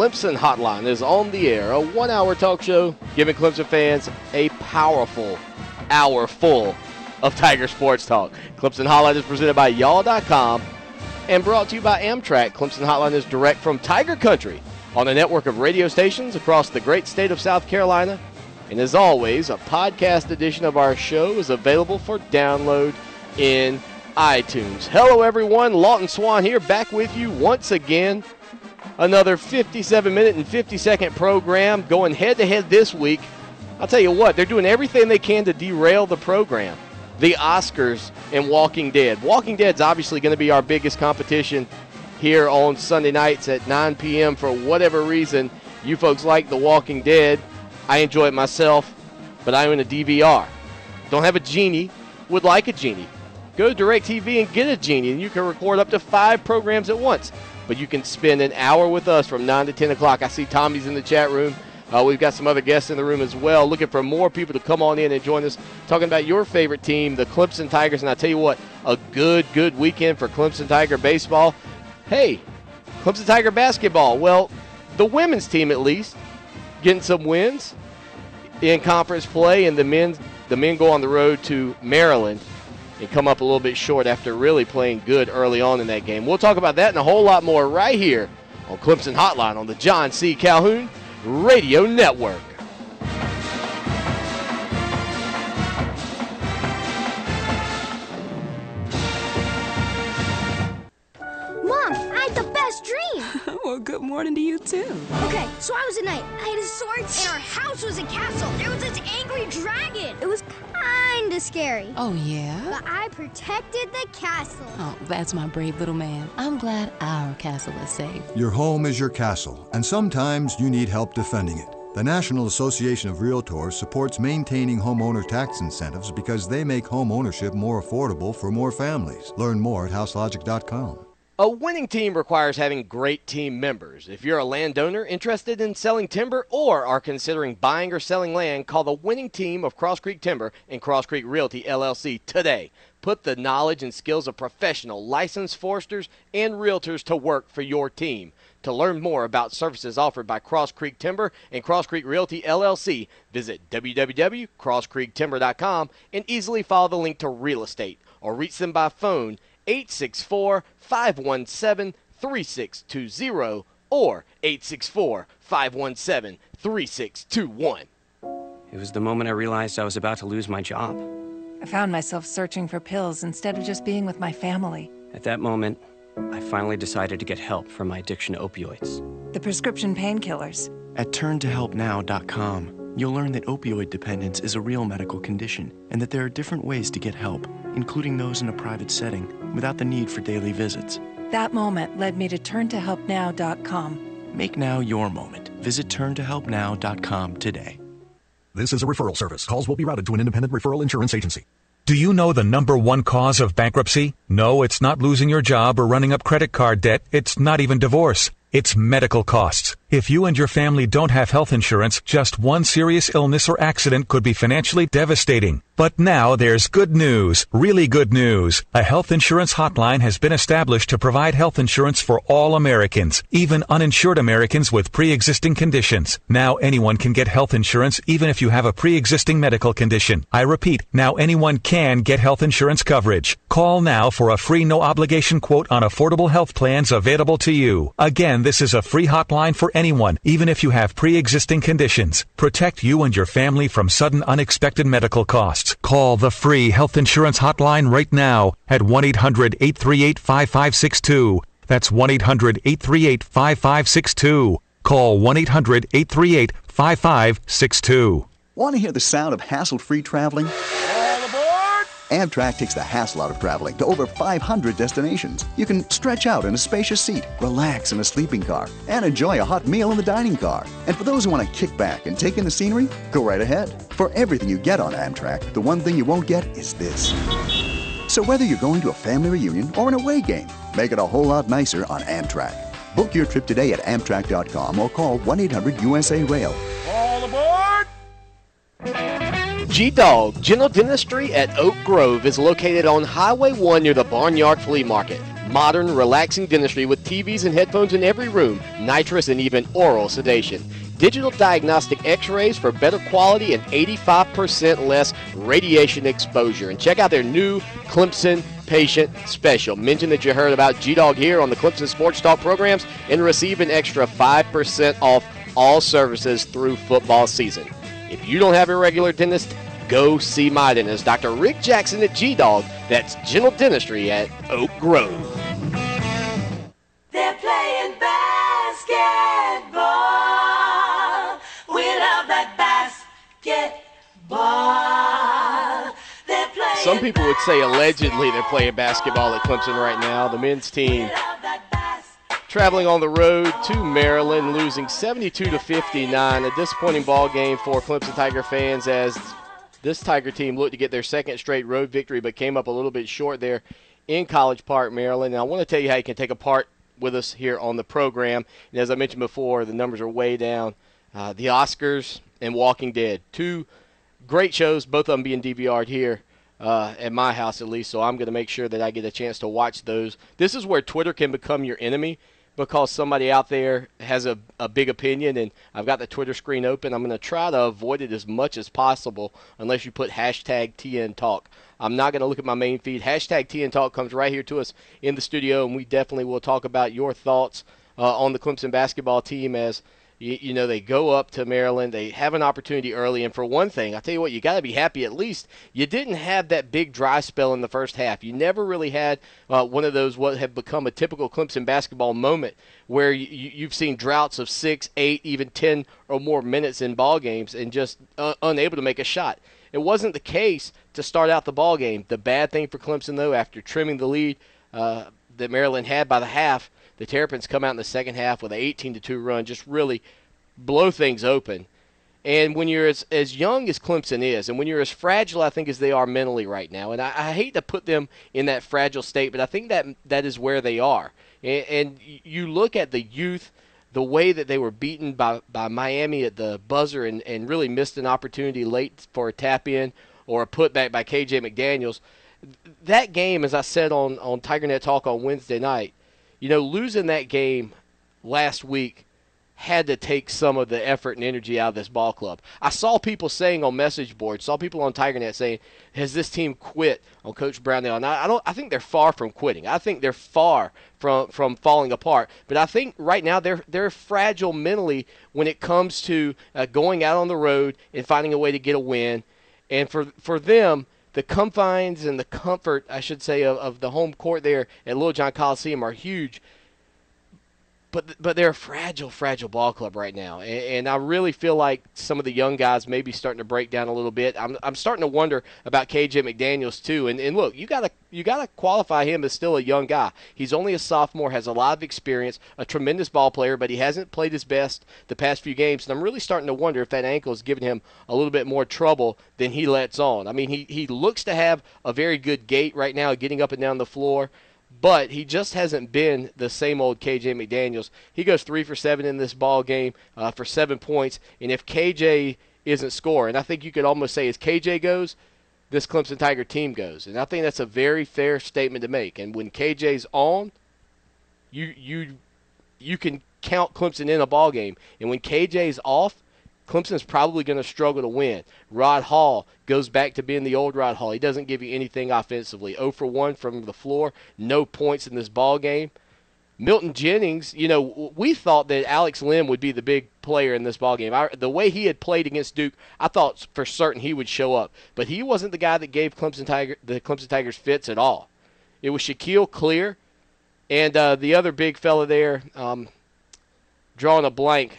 Clemson Hotline is on the air, a 1-hour talk show giving Clemson fans a powerful hour full of Tiger sports talk. Clemson Hotline is presented by y'all.com and brought to you by Amtrak. Clemson Hotline is direct from Tiger Country on a network of radio stations across the great state of South Carolina. And as always, a podcast edition of our show is available for download in iTunes. Hello, everyone. Lawton Swan here, back with you once again. Another 57-minute and 50-second program going head-to-head this week. I'll tell you what, they're doing everything they can to derail the program. The Oscars and Walking Dead. Walking Dead's obviously going to be our biggest competition here on Sunday nights at 9 p.m. for whatever reason. You folks like The Walking Dead. I enjoy it myself, but I own a DVR. Don't have a Genie, would like a Genie. Go to DirecTV and get a Genie, and you can record up to 5 programs at once. But you can spend an hour with us from 9 to 10 o'clock. I see Tommy's in the chat room. We've got some other guests in the room as well, looking for more people to come on in and join us, talking about your favorite team, the Clemson Tigers. And I tell you what, a good weekend for Clemson Tiger baseball. Hey, Clemson Tiger basketball. Well, the women's team at least getting some wins in conference play, and the men go on the road to Maryland and come up a little bit short after really playing good early on in that game. We'll talk about that and a whole lot more right here on Clemson Hotline on the John C. Calhoun Radio Network. Mom, I had the best dream. Well, good morning to you, too. Okay, so I was a knight. I had a sword, and our house was a castle. There was this angry dragon. It was kind of scary. Oh, yeah? But I protected the castle. Oh, that's my brave little man. I'm glad our castle is safe. Your home is your castle, and sometimes you need help defending it. The National Association of Realtors supports maintaining homeowner tax incentives because they make home ownership more affordable for more families. Learn more at houselogic.com. A winning team requires having great team members. If you're a landowner interested in selling timber or are considering buying or selling land, call the winning team of Cross Creek Timber and Cross Creek Realty, LLC today. Put the knowledge and skills of professional licensed foresters and realtors to work for your team. To learn more about services offered by Cross Creek Timber and Cross Creek Realty, LLC, visit www.crosscreektimber.com and easily follow the link to real estate or reach them by phone 864-517-3620 or 864-517-3621. It was the moment I realized I was about to lose my job. I found myself searching for pills instead of just being with my family. At that moment, I finally decided to get help from my addiction to opioids. The prescription painkillers. At turntohelpnow.com, you'll learn that opioid dependence is a real medical condition and that there are different ways to get help, including those in a private setting, without the need for daily visits. That moment led me to turntohelpnow.com. Make now your moment. Visit turntohelpnow.com today. This is a referral service. Calls will be routed to an independent referral insurance agency. Do you know the number one cause of bankruptcy? No, it's not losing your job or running up credit card debt. It's not even divorce. It's medical costs. If you and your family don't have health insurance, just one serious illness or accident could be financially devastating. But now there's good news, really good news. A health insurance hotline has been established to provide health insurance for all Americans, even uninsured Americans with pre-existing conditions. Now anyone can get health insurance even if you have a pre-existing medical condition. I repeat, now anyone can get health insurance coverage. Call now for a free no-obligation quote on affordable health plans available to you. Again, this is a free hotline for anyone, even if you have pre-existing conditions. Protect you and your family from sudden unexpected medical costs. Call the free health insurance hotline right now at 1-800-838-5562. That's 1-800-838-5562. Call 1-800-838-5562. Want to hear the sound of hassle-free traveling? Amtrak takes the hassle out of traveling to over 500 destinations. You can stretch out in a spacious seat, relax in a sleeping car, and enjoy a hot meal in the dining car. And for those who want to kick back and take in the scenery, go right ahead. For everything you get on Amtrak, the one thing you won't get is this. So whether you're going to a family reunion or an away game, make it a whole lot nicer on Amtrak. Book your trip today at Amtrak.com or call 1-800-USA-RAIL. All aboard! G-Dog General Dentistry at Oak Grove is located on Highway 1 near the Barnyard Flea Market. Modern, relaxing dentistry with TVs and headphones in every room, nitrous and even oral sedation. Digital diagnostic x-rays for better quality and 85% less radiation exposure. And check out their new Clemson Patient Special. Mention that you heard about G-Dog here on the Clemson Sports Talk programs and receive an extra 5% off all services through football season. If you don't have a regular dentist, go see my dentist, Dr. Rick Jackson at G-Dog. That's General Dentistry at Oak Grove. They're playing basketball. We love that basketball. They're playing Some people would say allegedly they're playing basketball at Clemson right now. The men's team traveling on the road to Maryland, losing 72-59. A disappointing ball game for Clemson Tiger fans as this Tiger team looked to get their second straight road victory but came up a little bit short there in College Park, Maryland. And I want to tell you how you can take a part with us here on the program. And as I mentioned before, the numbers are way down. The Oscars and Walking Dead, two great shows, both of them being DVR'd here at my house at least, so I'm going to make sure that I get a chance to watch those. This is where Twitter can become your enemy because somebody out there has a big opinion, and I've got the Twitter screen open. I'm going to try to avoid it as much as possible unless you put hashtag TN Talk. I'm not going to look at my main feed. Hashtag TN Talk comes right here to us in the studio, and we definitely will talk about your thoughts on the Clemson basketball team as you know, they go up to Maryland. They have an opportunity early. And for one thing, I'll tell you what, you got to be happy at least you didn't have that big dry spell in the first half. You never really had one of those what have become a typical Clemson basketball moment where you've seen droughts of 6, 8, even 10 or more minutes in ball games and just unable to make a shot. It wasn't the case to start out the ball game. The bad thing for Clemson, though, after trimming the lead that Maryland had by the half, the Terrapins come out in the second half with an 18-2 run, just really blow things open. And when you're as young as Clemson is, and when you're as fragile, I think, as they are mentally right now, and I hate to put them in that fragile state, but I think that is where they are. And you look at the youth, the way that they were beaten by Miami at the buzzer and really missed an opportunity late for a tap-in or a putback by KJ McDaniels. That game, as I said on TigerNet Talk on Wednesday night, you know, losing that game last week had to take some of the effort and energy out of this ball club. I saw people saying on message boards, saw people on TigerNet saying, has this team quit on Coach Brownell? And I think they're far from quitting. I think they're far from falling apart. But I think right now they're fragile mentally when it comes to going out on the road and finding a way to get a win. And for them, the confines and the comfort, I should say, of the home court there at Little John Coliseum are huge. But they're a fragile ball club right now. And I really feel like some of the young guys may be starting to break down a little bit. I'm starting to wonder about KJ McDaniels too. And look, you gotta qualify him as still a young guy. He's only a sophomore, has a lot of experience, a tremendous ball player, but he hasn't played his best the past few games. And I'm really starting to wonder if that ankle is giving him a little bit more trouble than he lets on. I mean, he looks to have a very good gait right now, getting up and down the floor. But he just hasn't been the same old KJ McDaniels. He goes 3 for 7 in this ball game for 7 points. And if KJ isn't scoring, I think you could almost say as KJ goes, this Clemson Tiger team goes. And I think that's a very fair statement to make. And when KJ's on, you can count Clemson in a ball game. And when KJ's off, Clemson's probably going to struggle to win. Rod Hall goes back to being the old Rod Hall. He doesn't give you anything offensively. 0 for 1 from the floor, no points in this ball game. Milton Jennings, you know, we thought that Alex Lim would be the big player in this ball game. The way he had played against Duke, I thought for certain he would show up. But he wasn't the guy that gave the Clemson Tigers fits at all. It was Shaquille Clear and the other big fella there, drawing a blank,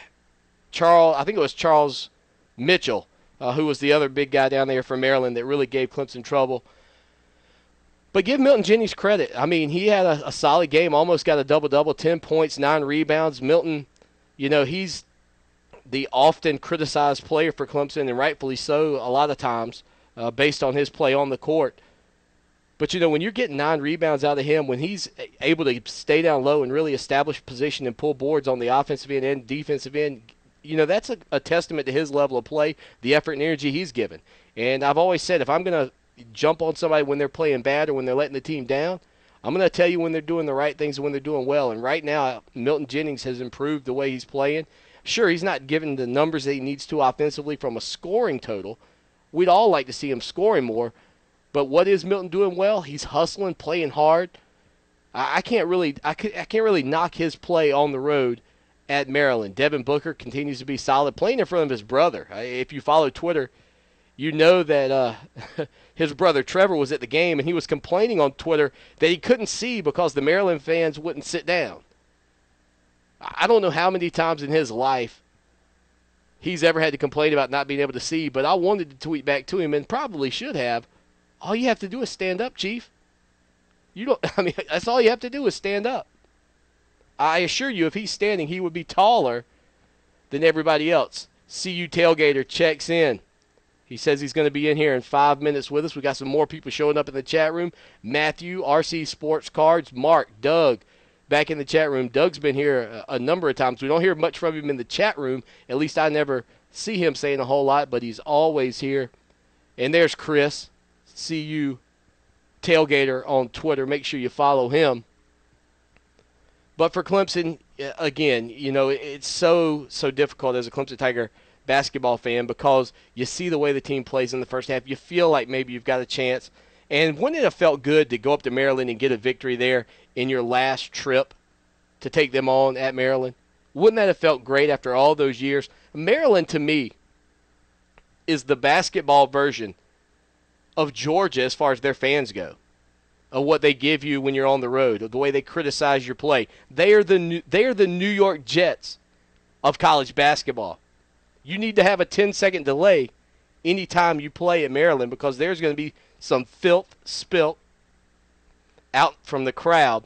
I think it was Charles Mitchell, who was the other big guy down there from Maryland that really gave Clemson trouble. But give Milton Jennings credit. I mean, he had a solid game, almost got a double-double, 10 points, 9 rebounds. Milton, you know, he's the often criticized player for Clemson, and rightfully so a lot of times based on his play on the court. But, you know, when you're getting 9 rebounds out of him, when he's able to stay down low and really establish position and pull boards on the offensive end and defensive end, you know, that's a testament to his level of play, the effort and energy he's given. And I've always said if I'm going to jump on somebody when they're playing bad or when they're letting the team down, I'm going to tell you when they're doing the right things and when they're doing well. And right now, Milton Jennings has improved the way he's playing. Sure, he's not giving the numbers that he needs to offensively from a scoring total. We'd all like to see him scoring more. But what is Milton doing well? He's hustling, playing hard. I can't really knock his play on the road at Maryland. Devin Booker continues to be solid, playing in front of his brother. If you follow Twitter, you know that his brother Trevor was at the game, and he was complaining on Twitter that he couldn't see because the Maryland fans wouldn't sit down. I don't know how many times in his life he's ever had to complain about not being able to see, but I wanted to tweet back to him and probably should have. All you have to do is stand up, Chief. That's all you have to do is stand up. I assure you, if he's standing, he would be taller than everybody else. CU Tailgater checks in. He says he's going to be in here in 5 minutes with us. We got some more people showing up in the chat room. Matthew, RC Sports Cards, Mark, Doug, back in the chat room. Doug's been here a number of times. We don't hear much from him in the chat room. At least I never see him saying a whole lot, but he's always here. And there's Chris, CU Tailgater on Twitter. Make sure you follow him. But for Clemson, again, it's so difficult as a Clemson Tiger basketball fan because you see the way the team plays in the first half. You feel like maybe you've got a chance. And wouldn't it have felt good to go up to Maryland and get a victory there in your last trip to take them on at Maryland? Wouldn't that have felt great after all those years? Maryland, to me, is the basketball version of Georgia as far as their fans go, of what they give you when you're on the road, of the way they criticize your play. They are the New York Jets of college basketball. You need to have a 10-second delay anytime you play at Maryland because there's going to be some filth spilt out from the crowd.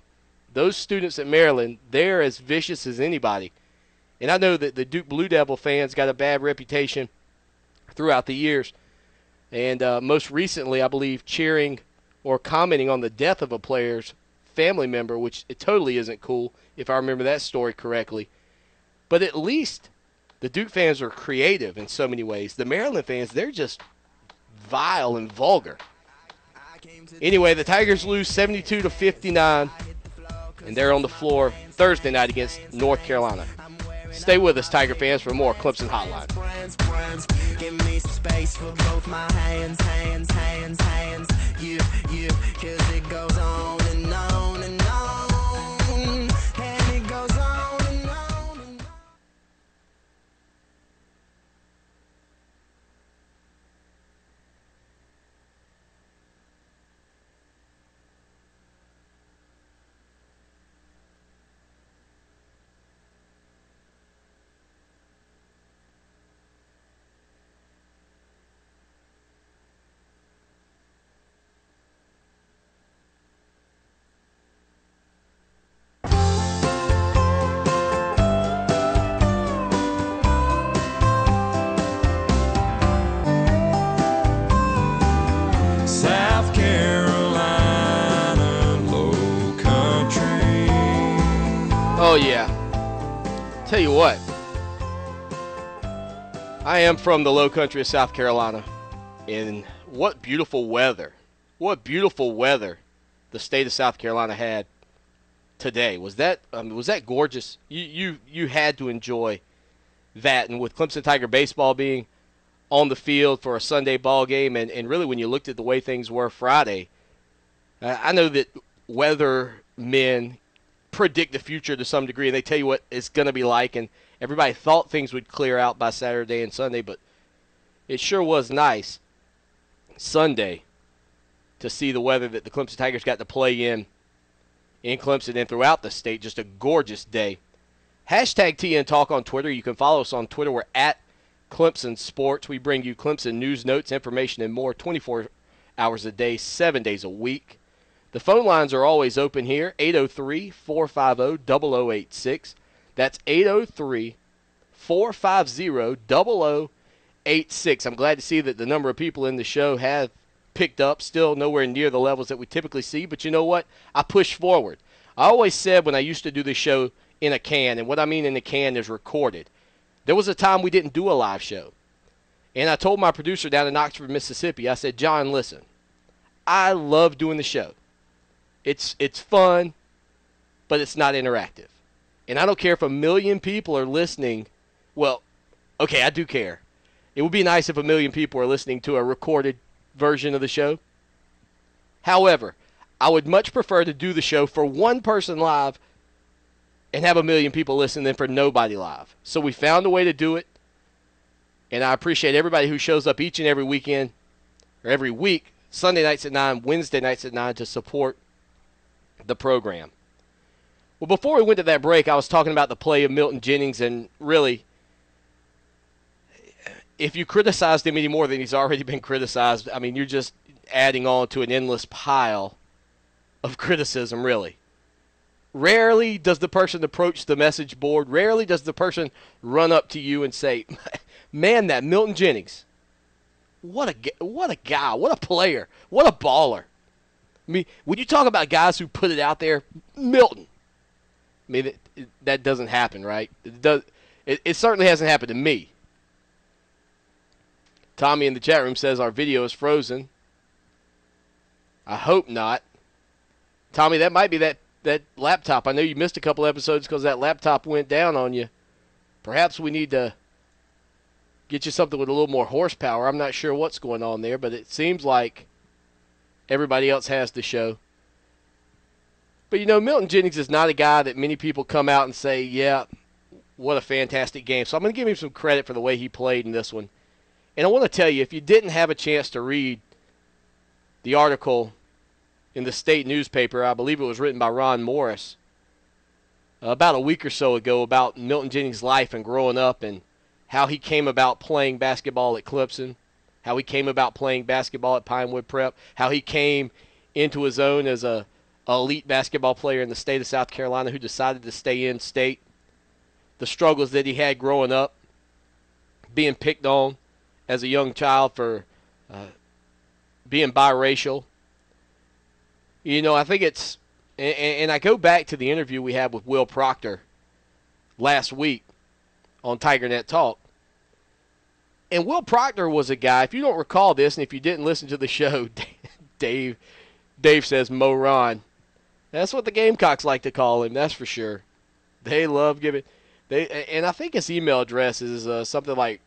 Those students at Maryland, they're as vicious as anybody. And I know that the Duke Blue Devil fans got a bad reputation throughout the years. And most recently, I believe, cheering or commenting on the death of a player's family member, which it totally isn't cool, if I remember that story correctly. But at least the Duke fans are creative in so many ways. The Maryland fans, they're just vile and vulgar. Anyway, the Tigers lose 72-59, and they're on the floor Thursday night against North Carolina. Stay with us, Tiger fans, for more Clemson Hotline. Give me some space for both my hands. You, 'cause it goes on and on and on. And it goes on and on and on. Oh, yeah. Tell you what. I am from the low country of South Carolina. And what beautiful weather. What beautiful weather the state of South Carolina had today. Was that gorgeous? You had to enjoy that. And with Clemson Tiger baseball being on the field for a Sunday ball game, and really when you looked at the way things were Friday, I know that weathermen predict the future to some degree, and they tell you what it's going to be like, and everybody thought things would clear out by Saturday and Sunday, but it sure was nice Sunday to see the weather that the Clemson Tigers got to play in Clemson and throughout the state. Just a gorgeous day. Hashtag TN Talk on Twitter. You can follow us on Twitter. We're at Clemson Sports. We bring you Clemson news, notes, information, and more 24 hours a day, 7 days a week. The phone lines are always open here, 803-450-0086. That's 803-450-0086. I'm glad to see that the number of people in the show have picked up, still nowhere near the levels that we typically see. But you know what? I push forward. I always said when I used to do this show in a can, and what I mean in a can is recorded, there was a time we didn't do a live show. And I told my producer down in Oxford, Mississippi, I said, John, listen, I love doing the show. It's fun, but it's not interactive. And I don't care if 1 million people are listening. Well, okay, I do care. It would be nice if 1 million people are listening to a recorded version of the show. However, I would much prefer to do the show for one person live and have 1 million people listen than for nobody live. So we found a way to do it, and I appreciate everybody who shows up each and every weekend, or every week, Sunday nights at 9, Wednesday nights at 9, to support the program. Well, before we went to that break, I was talking about the play of Milton Jennings, and really, if you criticized him any more than he's already been criticized, I mean, you're just adding on to an endless pile of criticism, really. Rarely does the person approach the message board. Rarely does the person run up to you and say, man, that Milton Jennings, what a guy, what a player, what a baller. I mean, when you talk about guys who put it out there, Milton. I mean, that doesn't happen, right? It certainly hasn't happened to me. Tommy in the chat room says our video is frozen. I hope not. Tommy, that might be that laptop. I know you missed a couple episodes because that laptop went down on you. Perhaps we need to get you something with a little more horsepower. I'm not sure what's going on there, but it seems like everybody else has the show. But, you know, Milton Jennings is not a guy that many people come out and say, yeah, what a fantastic game. So I'm going to give him some credit for the way he played in this one. And I want to tell you, if you didn't have a chance to read the article in the state newspaper, I believe it was written by Ron Morris, about a week or so ago, about Milton Jennings' life and growing up and how he came about playing basketball at Clemson, how he came about playing basketball at Pinewood Prep, how he came into his own as a elite basketball player in the state of South Carolina who decided to stay in state, the struggles that he had growing up, being picked on as a young child for being biracial. You know, I think it's, and I go back to the interview we had with Will Proctor last week on TigerNet Talk. And Will Proctor was a guy, if you don't recall this, and if you didn't listen to the show, Dave says Mo Ron. That's what the Gamecocks like to call him, that's for sure. They love giving, and I think his email address is something like,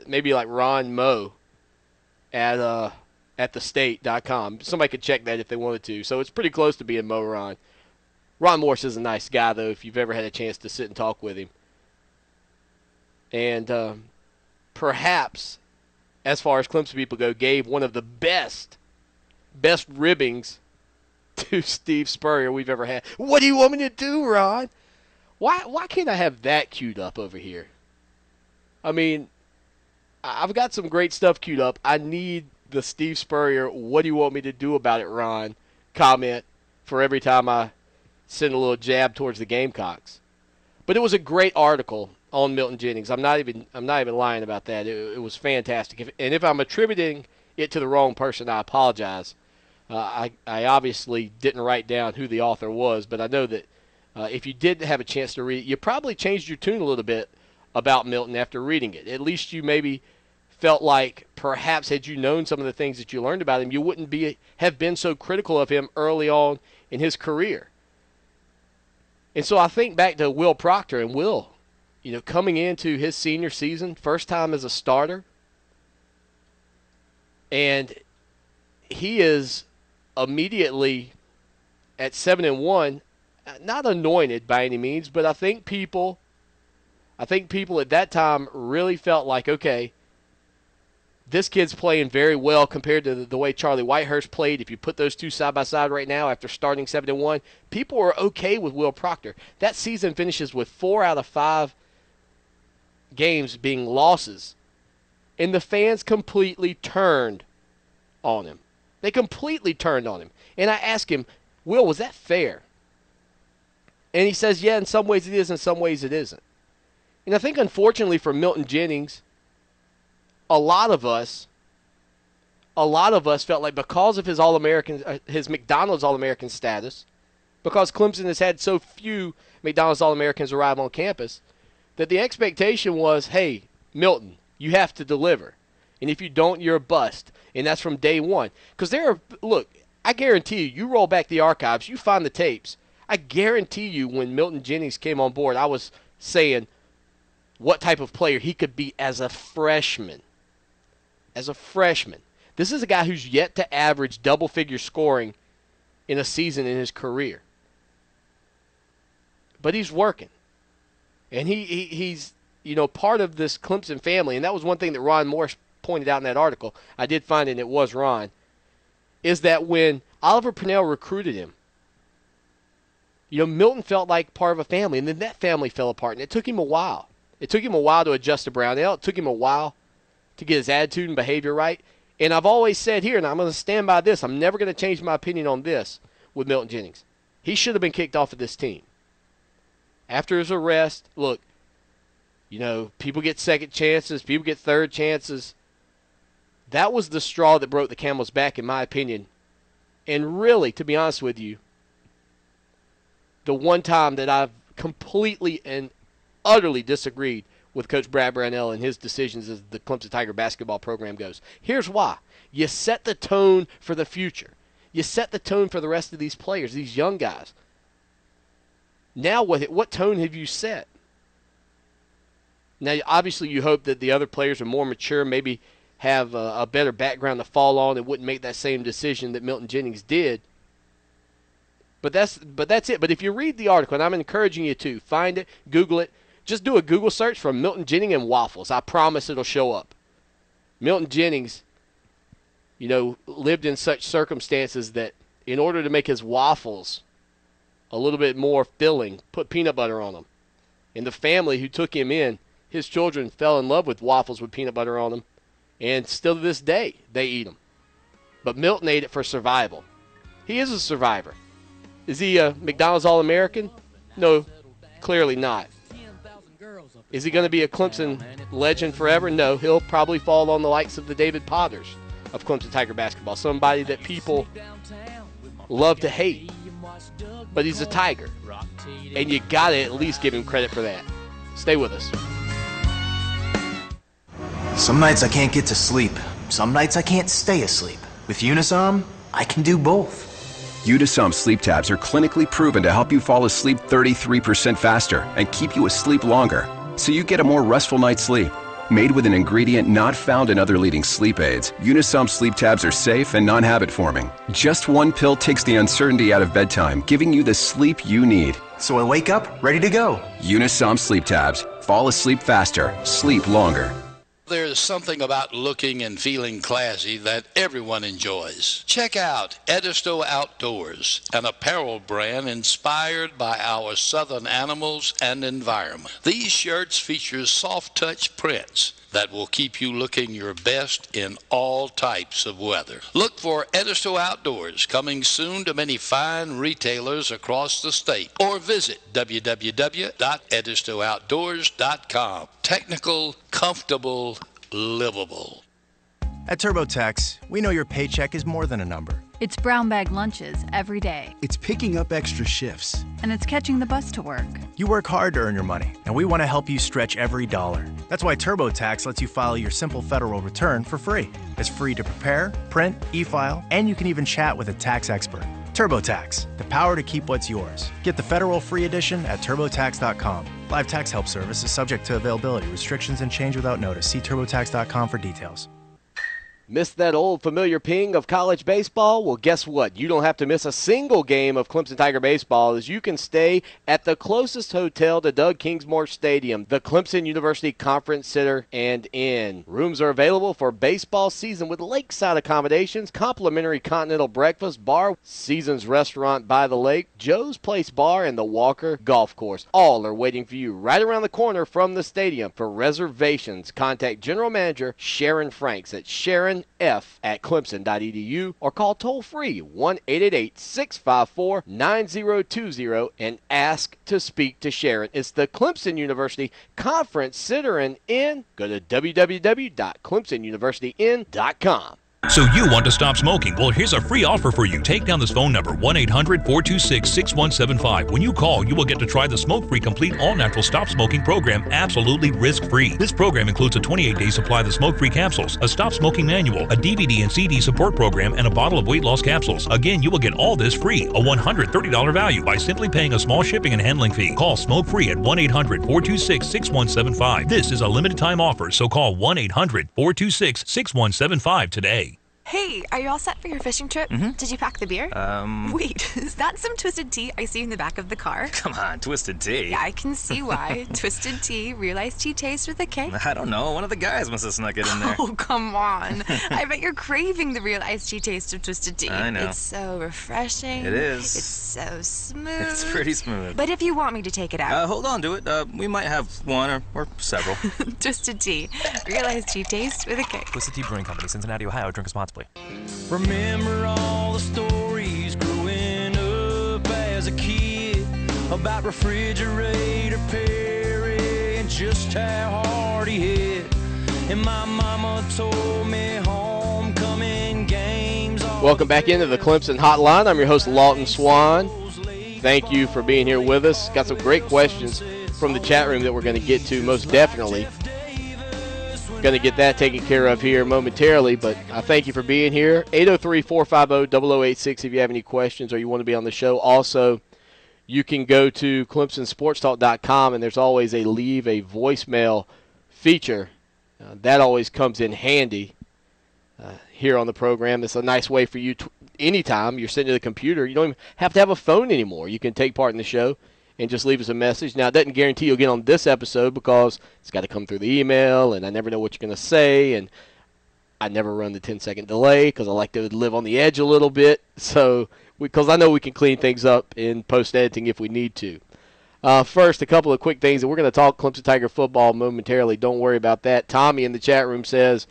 maybe like Ron Mo at thestate.com. Somebody could check that if they wanted to. So it's pretty close to being Mo Ron. Ron Morris is a nice guy, though, if you've ever had a chance to sit and talk with him. And perhaps, as far as Clemson people go, gave one of the best ribbings to Steve Spurrier we've ever had. What do you want me to do, Ron? Why can't I have that queued up over here? I mean, I've got some great stuff queued up. I need the Steve Spurrier, what do you want me to do about it, Ron, comment for every time I send a little jab towards the Gamecocks. But it was a great article on Milton Jennings. I'm not even lying about that. It was fantastic. And if I'm attributing it to the wrong person, I apologize. I obviously didn't write down who the author was, but I know that if you did have a chance to read it, you probably changed your tune a little bit about Milton after reading it. At least you maybe felt like perhaps had you known some of the things that you learned about him, you wouldn't have been so critical of him early on in his career. And so I think back to Will Proctor, and Will, you know, coming into his senior season, first time as a starter, and he is immediately at 7-1, not anointed by any means, but I think people at that time really felt like, okay, this kid's playing very well compared to the way Charlie Whitehurst played. If you put those two side by side right now after starting 7-1, people are okay with Will Proctor. That season finishes with 4 out of 5 games being losses. And the fans completely turned on him. They completely turned on him. And I asked him, Will, was that fair? And he says, yeah, in some ways it is, in some ways it isn't. And I think, unfortunately for Milton Jennings, a lot of us felt like because of his All-American, his McDonald's All-American status, because Clemson has had so few McDonald's All-Americans arrive on campus, that the expectation was, hey, Milton, you have to deliver. And if you don't, you're a bust. And that's from day one. Because look, I guarantee you roll back the archives, you find the tapes. I guarantee you when Milton Jennings came on board, I was saying what type of player he could be as a freshman. As a freshman. This is a guy who's yet to average double-figure scoring in a season in his career. But he's working. And he's, part of this Clemson family. And that was one thing that Ron Morris pointed out in that article. I did find it, and it was Ron. Is that when Oliver Purnell recruited him, Milton felt like part of a family. And then that family fell apart. And it took him a while. It took him a while to adjust to Brownell. It took him a while to get his attitude and behavior right. And I've always said here, and I'm going to stand by this, I'm never going to change my opinion on this with Milton Jennings. He should have been kicked off of this team. After his arrest, look, people get second chances, people get third chances. That was the straw that broke the camel's back, in my opinion. And really, to be honest with you, the one time that I've completely and utterly disagreed with Coach Brad Brownell and his decisions as the Clemson Tiger basketball program goes. Here's why. You set the tone for the future. You set the tone for the rest of these players, these young guys. Now what tone have you set? Now, obviously, you hope that the other players are more mature, maybe have a better background to fall on and wouldn't make that same decision that Milton Jennings did. But that's it. But if you read the article, and I'm encouraging you to, find it, Google it, just do a Google search for Milton Jennings and waffles. I promise it'll show up. Milton Jennings, lived in such circumstances that in order to make his waffles a little bit more filling, put peanut butter on them. And the family who took him in, his children fell in love with waffles with peanut butter on them. And still to this day, they eat them. But Milton ate it for survival. He is a survivor. Is he a McDonald's All-American? No, clearly not. Is he going to be a Clemson legend forever? No, he'll probably fall on the likes of the David Potters of Clemson Tiger basketball, somebody that people love to hate. But he's a Tiger, and you got to at least give him credit for that. Stay with us. Some nights I can't get to sleep. Some nights I can't stay asleep. With Unisom, I can do both. Unisom sleep tabs are clinically proven to help you fall asleep 33% faster and keep you asleep longer, so you get a more restful night's sleep. Made with an ingredient not found in other leading sleep aids, Unisom sleep tabs are safe and non-habit forming. Just one pill takes the uncertainty out of bedtime, giving you the sleep you need. So I wake up ready to go. Unisom sleep tabs. Fall asleep faster. Sleep longer. There's something about looking and feeling classy that everyone enjoys. Check out Edisto Outdoors, an apparel brand inspired by our southern animals and environment. These shirts feature soft-touch prints that will keep you looking your best in all types of weather. Look for Edisto Outdoors, coming soon to many fine retailers across the state, or visit www.edistooutdoors.com. Technical, comfortable, livable. At TurboTax, we know your paycheck is more than a number. It's brown bag lunches every day. It's picking up extra shifts. And it's catching the bus to work. You work hard to earn your money, and we want to help you stretch every dollar. That's why TurboTax lets you file your simple federal return for free. It's free to prepare, print, e-file, and you can even chat with a tax expert. TurboTax, the power to keep what's yours. Get the federal free edition at TurboTax.com. Live tax help service is subject to availability, restrictions, and change without notice. See TurboTax.com for details. Missed that old familiar ping of college baseball? Well, guess what? You don't have to miss a single game of Clemson Tiger baseball, as you can stay at the closest hotel to Doug Kingsmore Stadium, the Clemson University Conference Center and Inn. Rooms are available for baseball season with lakeside accommodations, complimentary continental breakfast, bar, Seasons Restaurant by the lake, Joe's Place Bar, and the Walker Golf Course. All are waiting for you right around the corner from the stadium. For reservations, contact General Manager Sharon Franks at sharonf@clemson.edu or call toll-free 1-888-654-9020 and ask to speak to Sharon. It's the Clemson University Conference Center and Inn. Go to www.clemsonuniversityin.com. So you want to stop smoking? Well, here's a free offer for you. Take down this phone number, 1-800-426-6175. When you call, you will get to try the Smoke-Free Complete All-Natural Stop Smoking program absolutely risk-free. This program includes a 28-day supply of the Smoke-Free capsules, a Stop Smoking manual, a DVD and CD support program, and a bottle of weight loss capsules. Again, you will get all this free, a $130 value, by simply paying a small shipping and handling fee. Call Smoke-Free at 1-800-426-6175. This is a limited-time offer, so call 1-800-426-6175 today. Hey, are you all set for your fishing trip? Mm-hmm. Did you pack the beer? Wait, is that some Twisted Tea I see in the back of the car? Come on, Twisted Tea. Yeah, I can see why. Twisted Tea, Real Iced Tea Taste with a K? I don't know. One of the guys must have snuck it in there. Oh, come on. I bet you're craving the Real Iced Tea Taste of Twisted Tea. I know. It's so refreshing. It is. It's so smooth. It's pretty smooth. But if you want me to take it out. Hold on to it. We might have one or several. Twisted Tea, Real Iced Tea Taste with a K. Twisted Tea Brewing Company, Cincinnati, Ohio. Drink responsibly. Remember all the stories growing up as a kid about refrigerator Perry and just how hard he hit. And my mama told me homecoming games. Welcome back into the Clemson Hotline. I'm your host, Lawton Swan. Thank you for being here with us. Got some great questions from the chat room that we're going to get to most definitely. Going to get that taken care of here momentarily, but I thank you for being here. 803-450-0086 if you have any questions or you want to be on the show. Also, you can go to ClemsonSportsTalk.com, and there's always a leave a voicemail feature. That always comes in handy here on the program. It's a nice way for you to, anytime you're sitting at the computer, you don't even have to have a phone anymore. You can take part in the show and just leave us a message. Now, it doesn't guarantee you'll get on this episode because it's got to come through the email, and I never know what you're going to say, and I never run the 10-second delay because I like to live on the edge a little bit. So, because I know we can clean things up in post-editing if we need to. First, a couple of quick things, and we're going to talk Clemson Tiger football momentarily. Don't worry about that. Tommy in the chat room says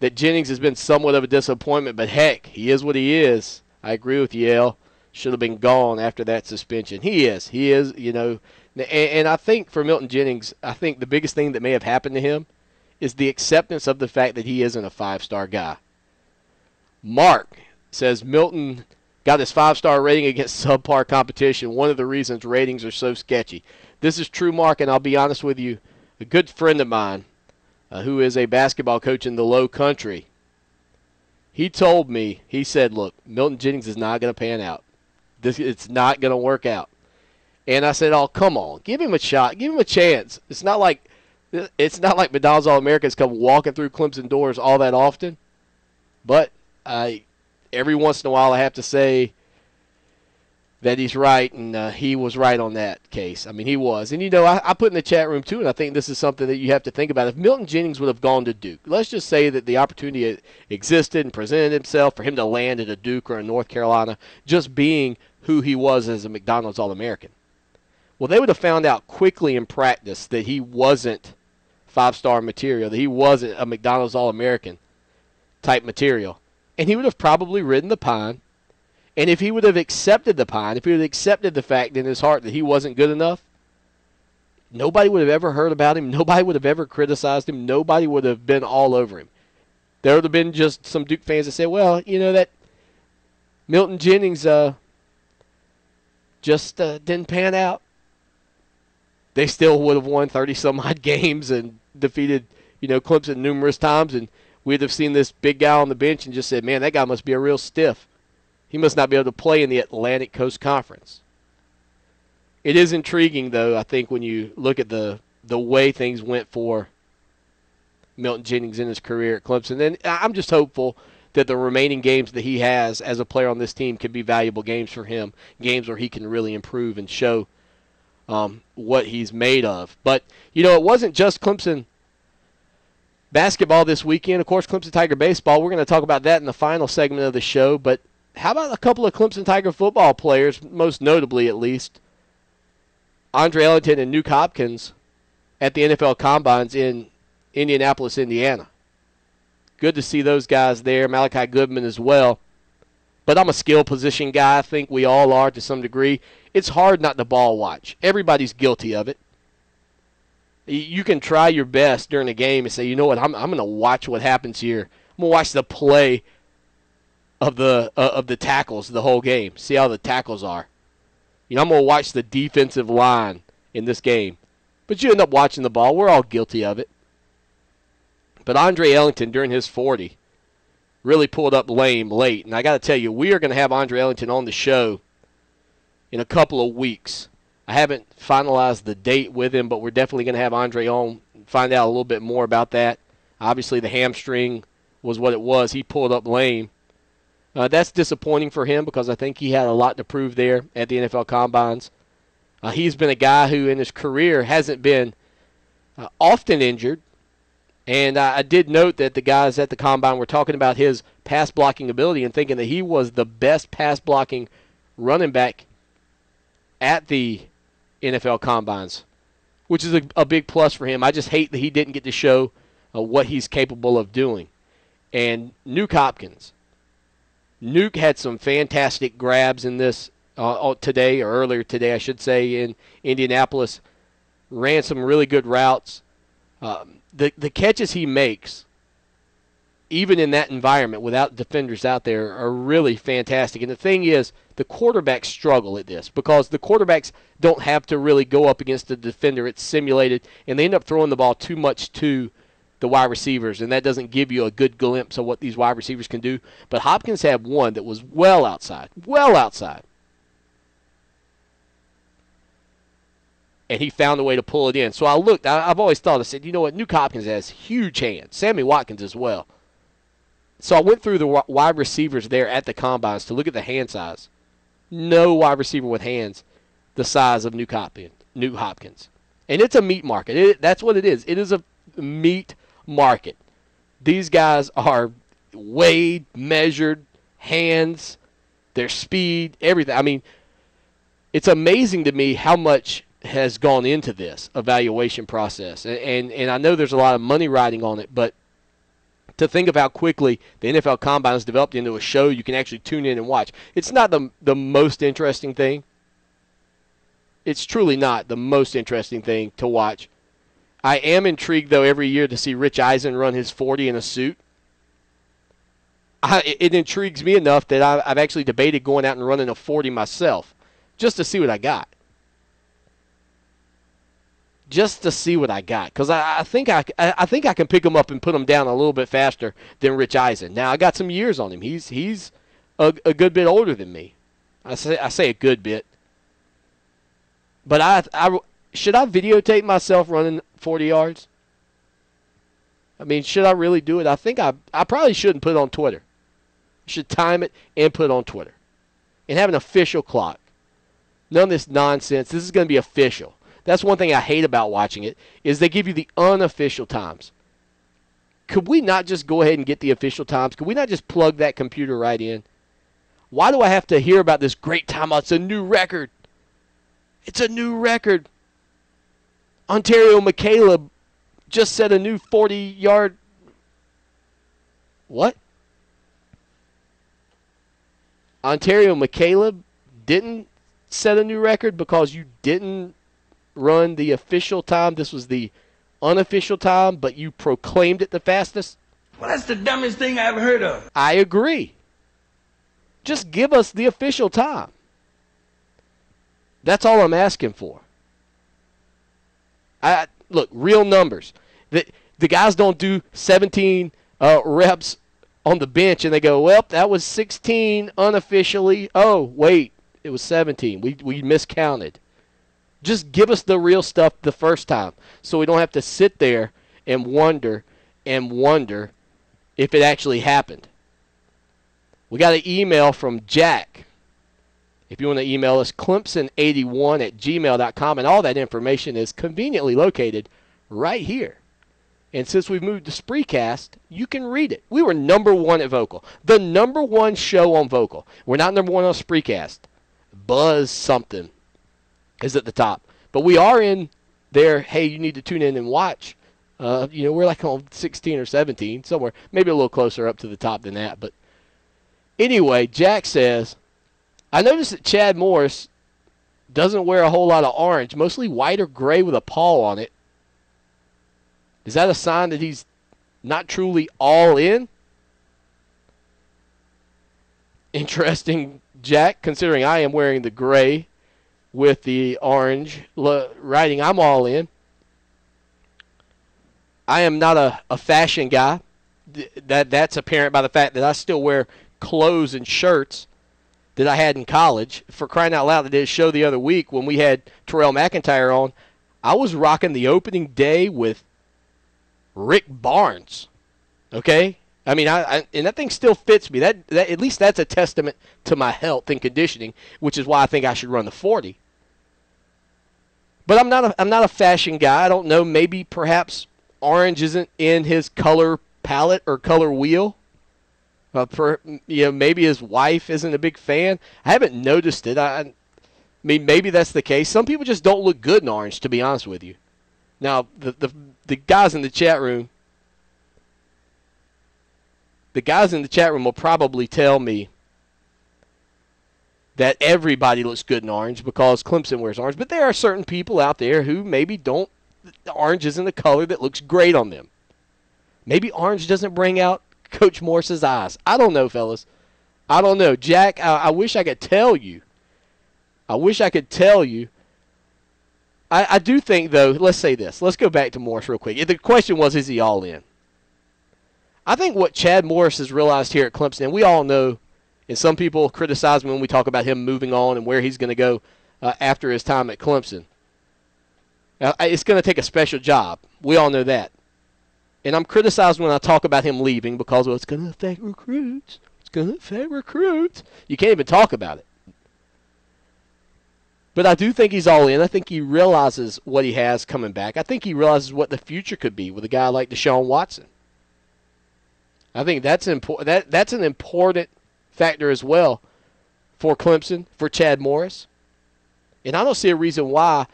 that Jennings has been somewhat of a disappointment, but heck, he is what he is. I agree with you, El. Should have been gone after that suspension. He is, you know. And I think for Milton Jennings, I think the biggest thing that may have happened to him is the acceptance of the fact that he isn't a five-star guy. Mark says Milton got his five-star rating against subpar competition. One of the reasons ratings are so sketchy. This is true, Mark, and I'll be honest with you. A good friend of mine who is a basketball coach in the Low Country, he told me, he said, look, Milton Jennings is not going to pan out. It's not going to work out. And I said, oh, come on. Give him a shot. Give him a chance. It's not like McDonald's All-Americans come walking through Clemson doors all that often. But every once in a while I have to say that he's right, and he was right on that case. I mean, he was. And, you know, I put in the chat room, too, and I think this is something that you have to think about. If Milton Jennings would have gone to Duke, let's just say that the opportunity existed and presented himself for him to land at a Duke or a North Carolina, just being who he was as a McDonald's All-American. Well, they would have found out quickly in practice that he wasn't five-star material, that he wasn't a McDonald's All-American type material. And he would have probably ridden the pine. And if he would have accepted the pine, if he would have accepted the fact in his heart that he wasn't good enough, nobody would have ever heard about him. Nobody would have ever criticized him. Nobody would have been all over him. There would have been just some Duke fans that said, well, you know, that Milton Jennings just didn't pan out. They still would have won 30-some-odd games and defeated, you know, Clemson numerous times, and we'd have seen this big guy on the bench and just said, man, that guy must be a real stiff. He must not be able to play in the Atlantic Coast Conference. It is intriguing, though, I think, when you look at the way things went for Milton Jennings in his career at Clemson. And I'm just hopeful that the remaining games that he has as a player on this team can be valuable games for him, games where he can really improve and show what he's made of. But, you know, it wasn't just Clemson basketball this weekend. Of course, Clemson Tiger baseball. We're going to talk about that in the final segment of the show. But how about a couple of Clemson Tiger football players, most notably at least, Andre Ellington and Nuke Hopkins at the NFL Combines in Indianapolis, Indiana. Good to see those guys there. Malachi Goodman as well. But I'm a skill position guy. I think we all are to some degree. It's hard not to ball watch. Everybody's guilty of it. You can try your best during a game and say, you know what, I'm going to watch what happens here. I'm going to watch the play of the tackles the whole game. See how the tackles are. You know, I'm going to watch the defensive line in this game. But you end up watching the ball. We're all guilty of it. But Andre Ellington, during his 40, really pulled up lame late. And I got to tell you, we are going to have Andre Ellington on the show in a couple of weeks. I haven't finalized the date with him, but we're definitely going to have Andre on, find out a little bit more about that. Obviously, the hamstring was what it was. He pulled up lame. That's disappointing for him because I think he had a lot to prove there at the NFL Combines. He's been a guy who in his career hasn't been often injured. And I did note that the guys at the Combine were talking about his pass blocking ability and thinking that he was the best pass blocking running back at the NFL Combines, which is a big plus for him. I just hate that he didn't get to show what he's capable of doing. And Nuke Hopkins. Nuke had some fantastic grabs in this today, or earlier today, I should say, in Indianapolis. Ran some really good routes. The catches he makes, even in that environment without defenders out there, are really fantastic. And the thing is, the quarterbacks struggle at this because the quarterbacks don't have to really go up against the defender. It's simulated, and they end up throwing the ball too much to the wide receivers, and that doesn't give you a good glimpse of what these wide receivers can do. But Hopkins had one that was well outside. And he found a way to pull it in. So I looked. I've always thought, I said, you know what, Nuke Hopkins has huge hands. Sammy Watkins as well. So I went through the wide receivers there at the Combines to look at the hand size. No wide receiver with hands the size of Nuke Hopkins. And it's a meat market. That's what it is. It is a meat market. These guys are weighed, measured, hands, their speed, everything. I mean, it's amazing to me how much has gone into this evaluation process. And I know there's a lot of money riding on it, but to think of how quickly the NFL Combine has developed into a show you can actually tune in and watch. It's not the most interesting thing. It's truly not the most interesting thing to watch. I am intrigued, though, every year to see Rich Eisen run his 40 in a suit. It intrigues me enough that I've actually debated going out and running a 40 myself just to see what I got. Because I think I can pick him up and put him down a little bit faster than Rich Eisen. Now I got some years on him. He's a good bit older than me. I say a good bit. But I should I videotape myself running 40 yards? I mean, should I really do it? I think I probably shouldn't put it on Twitter. I should time it and put it on Twitter, and have an official clock. None of this nonsense. This is going to be official. That's one thing I hate about watching it, is they give you the unofficial times. Could we not just go ahead and get the official times? Could we not just plug that computer right in? Why do I have to hear about this great timeout? It's a new record. It's a new record. Ontario McCaleb just set a new 40-yard. What? Ontario McCaleb didn't set a new record because you didn't run the official time. This was the unofficial time, but you proclaimed it the fastest? Well, that's the dumbest thing I've heard of. I agree. Just give us the official time. That's all I'm asking for. Look, real numbers. The guys don't do 17 reps on the bench and they go, well, that was 16 unofficially. Oh, wait, it was 17. We miscounted. Just give us the real stuff the first time so we don't have to sit there and wonder if it actually happened. We got an email from Jack. If you want to email us, clemson81@gmail.com, and all that information is conveniently located right here. And since we've moved to Spreecast, you can read it. We were number one at Vocal. The number one show on Vocal. We're not number one on Spreecast. Buzz something is at the top. But we are in there, hey, you need to tune in and watch. We're like on 16 or 17, somewhere. Maybe a little closer up to the top than that. But anyway, Jack says, I noticed that Chad Morris doesn't wear a whole lot of orange, mostly white or gray with a paw on it. Is that a sign that he's not truly all in? interesting, Jack, considering I am wearing the gray with the orange writing I'm all in. I am not a fashion guy. That's apparent by the fact that I still wear clothes and shirts that I had in college. For crying out loud, I did a show the other week when we had Terrell McIntyre on. I was rocking the opening day with Rick Barnes. Okay? I mean, and that thing still fits me. That at least that's a testament to my health and conditioning, which is why I think I should run the 40. But I'm not a fashion guy. I don't know. Maybe perhaps orange isn't in his color palette or color wheel. Maybe his wife isn't a big fan. I haven't noticed it. I mean, maybe that's the case. Some people just don't look good in orange, to be honest with you. Now, the guys in the chat room, will probably tell me that everybody looks good in orange because Clemson wears orange. But there are certain people out there who maybe don't. Orange isn't a color that looks great on them. Maybe orange doesn't bring out Coach Morse's eyes. I don't know, fellas. I don't know. Jack, I wish I could tell you. I do think, though, let's say this. Let's go back to Morse real quick. The question was, is he all in? I think what Chad Morris has realized here at Clemson, and we all know, and some people criticize me when we talk about him moving on and where he's going to go after his time at Clemson. It's going to take a special job. We all know that. And I'm criticized when I talk about him leaving because, well, it's going to affect recruits. You can't even talk about it. But I do think he's all in. I think he realizes what he has coming back. I think he realizes what the future could be with a guy like Deshaun Watson. I think that's important. That's an important factor as well for Clemson, for Chad Morris. And I don't see a reason why,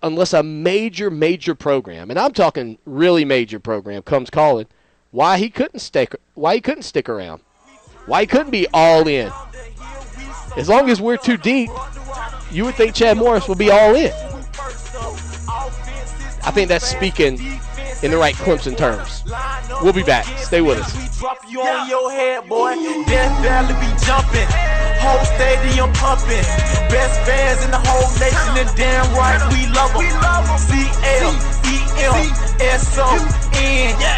unless a major program, and I'm talking really major program, comes calling, why he couldn't stick around. Why he couldn't be all in. As long as we're too deep, you would think Chad Morris will be all in. I think that's speaking in the right Clemson terms. We'll be back. Stay with us. Drop you on your head, boy. Death Valley be jumping. Whole stadium pumping. Best fans in the whole nation, and damn right we love them. C-L-E-M-S-O-N.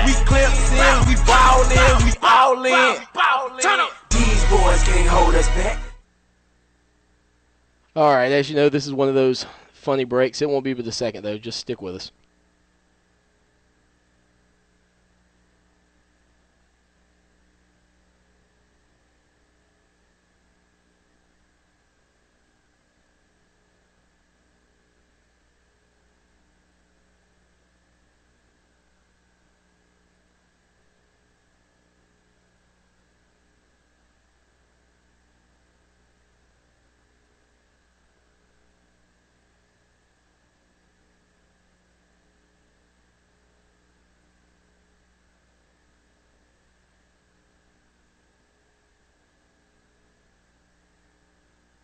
We Clemson, we ballin', we all in. These boys can't hold us back. All right, as you know, this is one of those funny breaks. It won't be but a second, though. Just stick with us.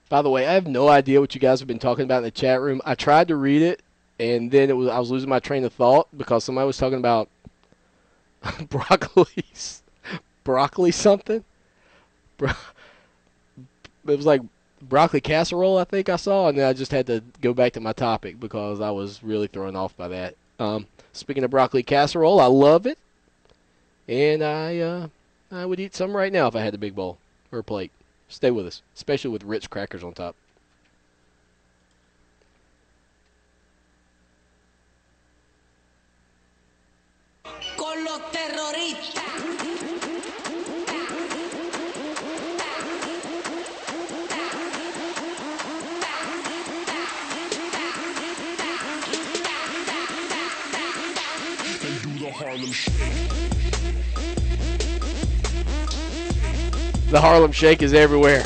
By the way, I have no idea what you guys have been talking about in the chat room. I tried to read it, and then I was losing my train of thought because somebody was talking about broccoli something. It was like broccoli casserole, I think I saw, and then I just had to go back to my topic because I was really thrown off by that. Speaking of broccoli casserole, I love it, and I would eat some right now if I had a big bowl or a plate. Stay with us, especially with Ritz crackers on top. Con los terroristas. And do the Harlem Shake. The Harlem Shake is everywhere.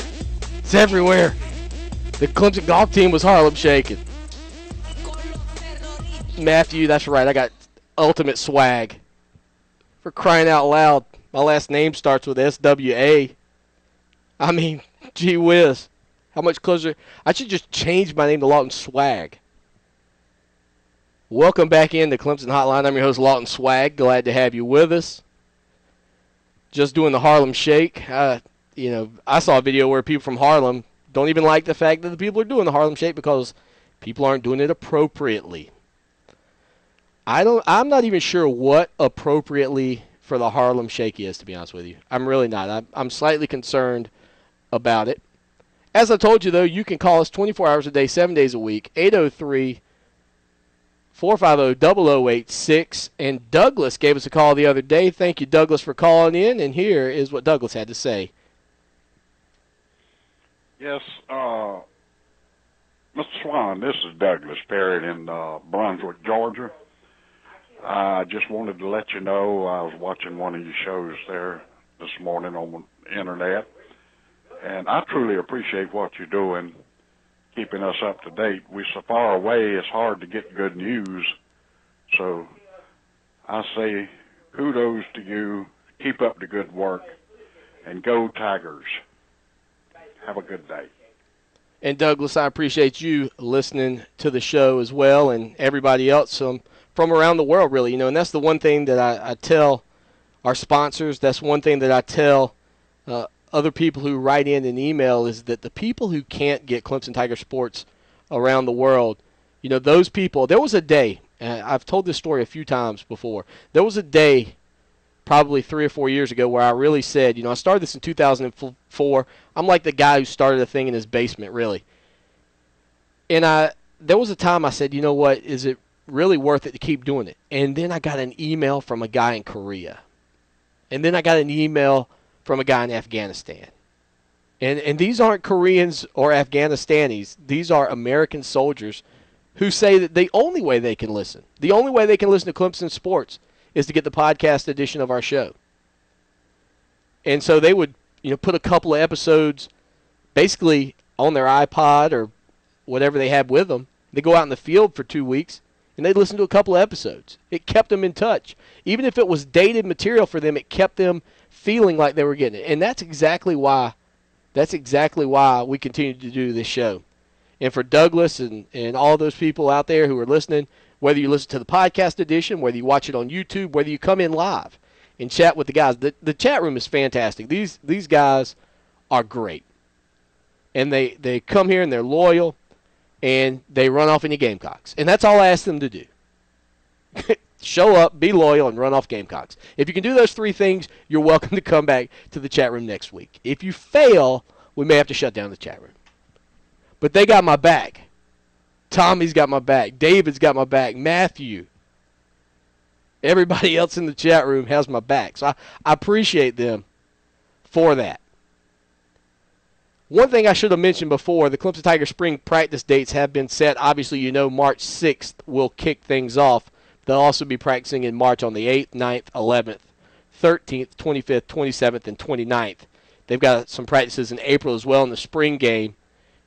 It's everywhere. The Clemson golf team was Harlem shaking. Matthew, that's right. I got ultimate swag. For crying out loud, my last name starts with SWA. I mean, gee whiz. How much closer? I should just change my name to Lawton Swag. Welcome back into Clemson Hotline. I'm your host, Lawton Swag. Glad to have you with us. Just doing the Harlem Shake. I saw a video where people from Harlem don't even like the fact that the people are doing the Harlem Shake because people aren't doing it appropriately. I'm not even sure what appropriately for the Harlem Shake is, to be honest with you. I'm really not. I'm slightly concerned about it. As I told you, though, you can call us 24 hours a day, 7 days a week, 803-450-0086. And Douglas gave us a call the other day. Thank you, Douglas, for calling in. And here is what Douglas had to say. Yes, Mr. Swan, this is Douglas Perry in Brunswick, Georgia. I just wanted to let you know I was watching one of your shows there this morning on the internet, and I truly appreciate what you're doing, keeping us up to date. We're so far away, it's hard to get good news. So I say kudos to you, keep up the good work, and go Tigers. Have a good day. And Douglas, I appreciate you listening to the show as well, and everybody else from around the world, really. And that's the one thing that I tell our sponsors. That's one thing that I tell other people who write in an email is that the people who can't get Clemson Tiger Sports around the world, those people, there was a day, and I've told this story a few times before, there was a day probably 3 or 4 years ago where I really said, I started this in 2004. I'm like the guy who started a thing in his basement, really. And there was a time I said, you know what, is it really worth it to keep doing it? And then I got an email from a guy in Korea. And then I got an email from a guy in Afghanistan. And these aren't Koreans or Afghanistanis. These are American soldiers who say that the only way they can listen to Clemson Sports is to get the podcast edition of our show. And so they would, put a couple of episodes basically on their iPod or whatever they had with them. They go out in the field for 2 weeks, and they'd listen to a couple of episodes. It kept them in touch. Even if it was dated material for them, it kept them feeling like they were getting it. And that's exactly why we continue to do this show. And for Douglas and all those people out there who are listening, whether you listen to the podcast edition, whether you watch it on YouTube, whether you come in live and chat with the guys, the chat room is fantastic. These guys are great. And they come here and they're loyal, and they run off any Gamecocks. And that's all I ask them to do. Show up, be loyal, and run off Gamecocks. If you can do those three things, you're welcome to come back to the chat room next week. If you fail, we may have to shut down the chat room. But they got my back. Tommy's got my back. David's got my back. Matthew. Everybody else in the chat room has my back. So I appreciate them for that. One thing I should have mentioned before, the Clemson Tiger spring practice dates have been set. Obviously, March 6th will kick things off. They'll also be practicing in March on the 8th, 9th, 11th, 13th, 25th, 27th, and 29th. They've got some practices in April as well, and the spring game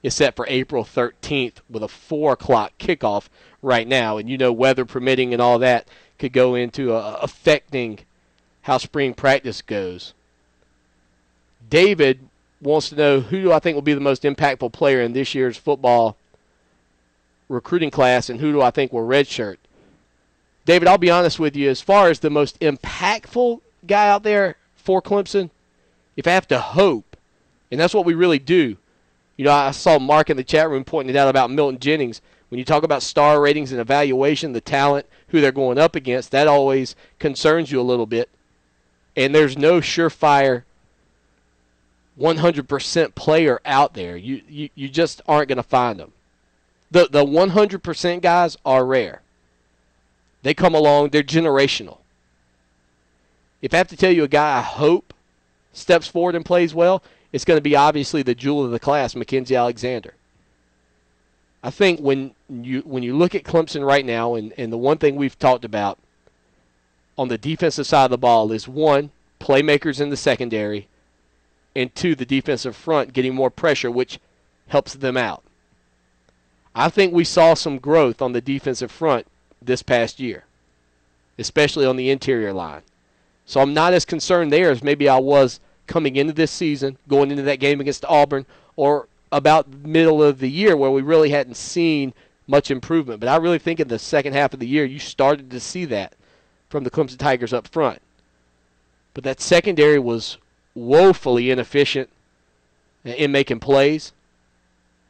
is set for April 13th with a 4 o'clock kickoff right now. And weather permitting and all that could go into affecting how spring practice goes. David wants to know, who do I think will be the most impactful player in this year's football recruiting class, and who do I think will redshirt? David, I'll be honest with you, as far as the most impactful guy out there for Clemson, if I have to hope, and that's what we really do. I saw Mark in the chat room pointing it out about Milton Jennings. When you talk about star ratings and evaluation, the talent, who they're going up against, that always concerns you a little bit. And there's no surefire 100% player out there. You just aren't going to find them. The 100% guys are rare. They come along. They're generational. If I have to tell you a guy I hope steps forward and plays well, it's going to be obviously the jewel of the class, Mackenzie Alexander. I think when you look at Clemson right now, and the one thing we've talked about on the defensive side of the ball is, one, playmakers in the secondary, and two, the defensive front getting more pressure, which helps them out. I think we saw some growth on the defensive front this past year, especially on the interior line. So I'm not as concerned there as maybe I was coming into this season, going into that game against Auburn, or about the middle of the year where we really hadn't seen much improvement. But I really think in the second half of the year you started to see that from the Clemson Tigers up front. But that secondary was woefully inefficient in making plays,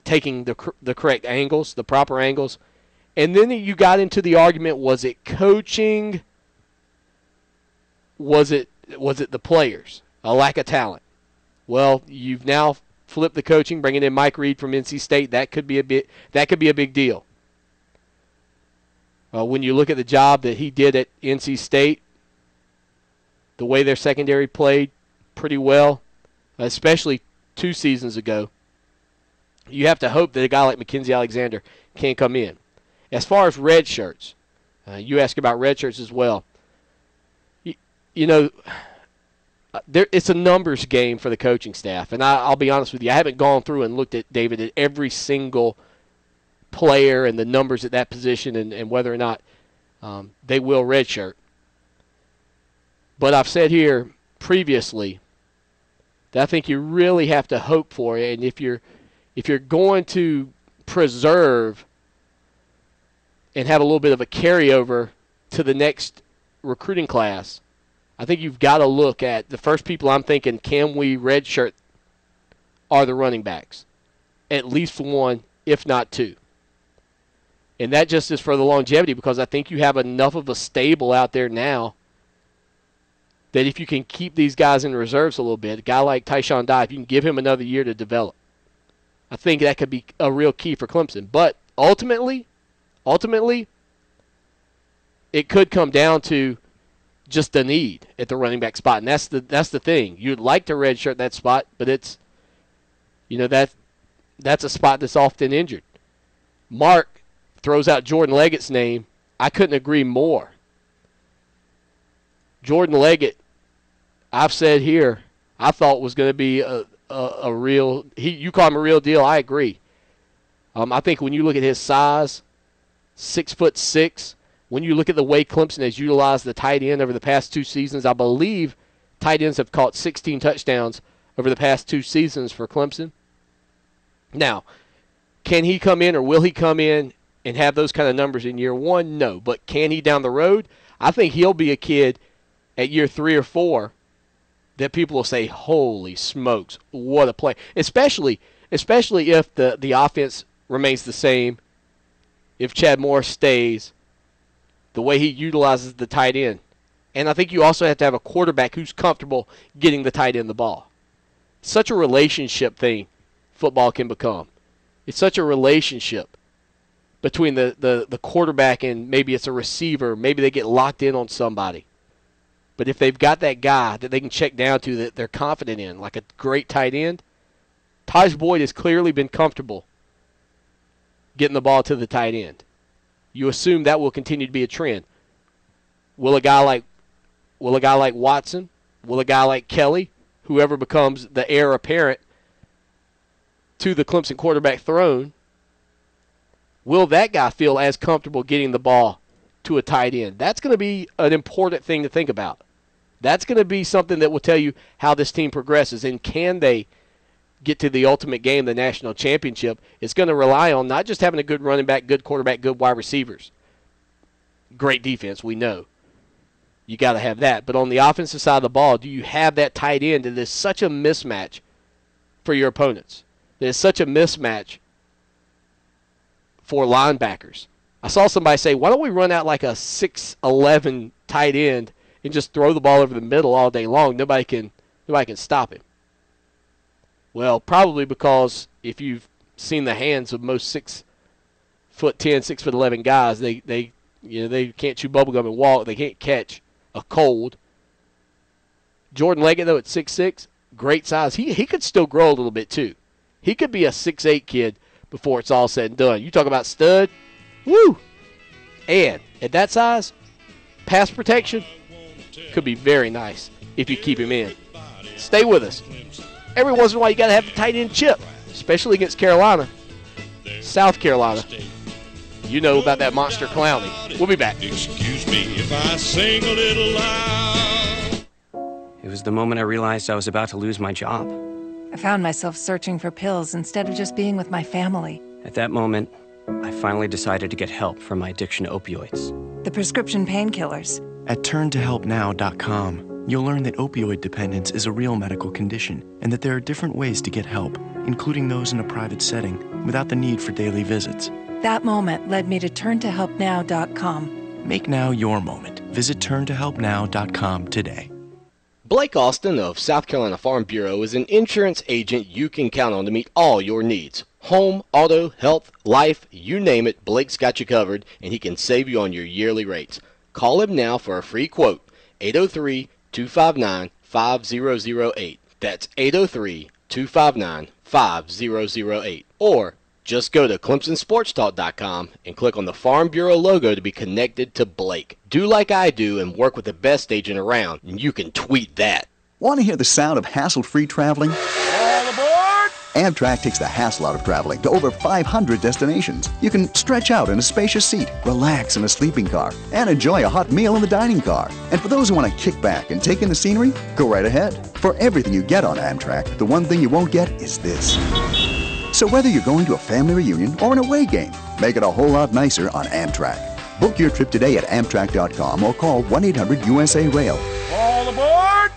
taking the correct angles, the proper angles. And then you got into the argument, was it coaching? Was it the players? A lack of talent? Well, you've now flipped the coaching, bringing in Mike Reed from NC State. That could be a big deal. When you look at the job that he did at NC State, the way their secondary played pretty well, especially 2 seasons ago, you have to hope that a guy like Mackenzie Alexander can come in. As far as red shirts, you ask about red shirts as well. It's a numbers game for the coaching staff. And I'll be honest with you, I haven't gone through and looked at, David, at every single player and the numbers at that position and whether or not they will redshirt. But I've said here previously that I think you really have to hope for it. And if you're going to preserve and have a little bit of a carryover to the next recruiting class, I think you've got to look at the first people I'm thinking, can we redshirt, are the running backs. At least one, if not two. And that just is for the longevity, because I think you have enough of a stable out there now that if you can keep these guys in reserves a little bit, a guy like Tyshawn Dye, if you can give him another year to develop, I think that could be a real key for Clemson. But ultimately, it could come down to just the need at the running back spot, and that's the thing. You'd like to redshirt that spot, but it's, that's a spot that's often injured. Mark throws out Jordan Leggett's name. I couldn't agree more. Jordan Leggett, I've said here, I thought was going to be a real. You call him a real deal. I agree. I think when you look at his size, 6'6", when you look at the way Clemson has utilized the tight end over the past 2 seasons, I believe tight ends have caught 16 touchdowns over the past 2 seasons for Clemson. Now, can he come in or will he come in and have those kind of numbers in year 1? No. But can he down the road? I think he'll be a kid at year 3 or 4 that people will say, holy smokes, what a play. Especially if the offense remains the same, if Chad Morris stays, the way he utilizes the tight end. And I think you also have to have a quarterback who's comfortable getting the tight end the ball. Such a relationship thing football can become. It's such a relationship between the quarterback and maybe it's a receiver. Maybe they get locked in on somebody. But if they've got that guy that they can check down to that they're confident in, like a great tight end, Taj Boyd has clearly been comfortable getting the ball to the tight end. You assume that will continue to be a trend. Will a guy like Watson, will a guy like Kelly, whoever becomes the heir apparent to the Clemson quarterback throne, will that guy feel as comfortable getting the ball to a tight end? That's going to be an important thing to think about. That's going to be something that will tell you how this team progresses, and can they get to the ultimate game, the national championship. It's going to rely on not just having a good running back, good quarterback, good wide receivers. Great defense, we know. You got to have that. But on the offensive side of the ball, do you have that tight end that is such a mismatch for your opponents? That is such a mismatch for linebackers. I saw somebody say, why don't we run out like a 6'11" tight end and just throw the ball over the middle all day long? Nobody can stop him. Well, probably because if you've seen the hands of most 6'10", 6'11" guys, they can't chew bubblegum and walk. They can't catch a cold. Jordan Leggett, though, at 6'6", great size. He could still grow a little bit too. He could be a 6'8" kid before it's all said and done. You talk about stud, woo! And at that size, pass protection could be very nice if you keep him in. Stay with us. Every once in a while, you got to have the tight end chip, especially against Carolina, South Carolina. You know about that monster Clowney. We'll be back. Excuse me if I sing a little loud. It was the moment I realized I was about to lose my job. I found myself searching for pills instead of just being with my family. At that moment, I finally decided to get help from my addiction to opioids. The prescription painkillers. At turntohelpnow.com, you'll learn that opioid dependence is a real medical condition and that there are different ways to get help, including those in a private setting without the need for daily visits. That moment led me to turntohelpnow.com. Make now your moment. Visit turntohelpnow.com today. Blake Austin of South Carolina Farm Bureau is an insurance agent you can count on to meet all your needs. Home, auto, health, life, you name it, Blake's got you covered, and he can save you on your yearly rates. Call him now for a free quote, 803-259-5008. That's 803-259-5008. Or just go to ClemsonSportsTalk.com and click on the Farm Bureau logo to be connected to Blake. Do like I do and work with the best agent around, and you can tweet that. Want to hear the sound of hassle-free traveling? All aboard! Amtrak takes the hassle out of traveling to over 500 destinations. You can stretch out in a spacious seat, relax in a sleeping car, and enjoy a hot meal in the dining car. And for those who want to kick back and take in the scenery, go right ahead. For everything you get on Amtrak, the one thing you won't get is this. So whether you're going to a family reunion or an away game, make it a whole lot nicer on Amtrak. Book your trip today at Amtrak.com or call 1-800-USA-RAIL. All aboard!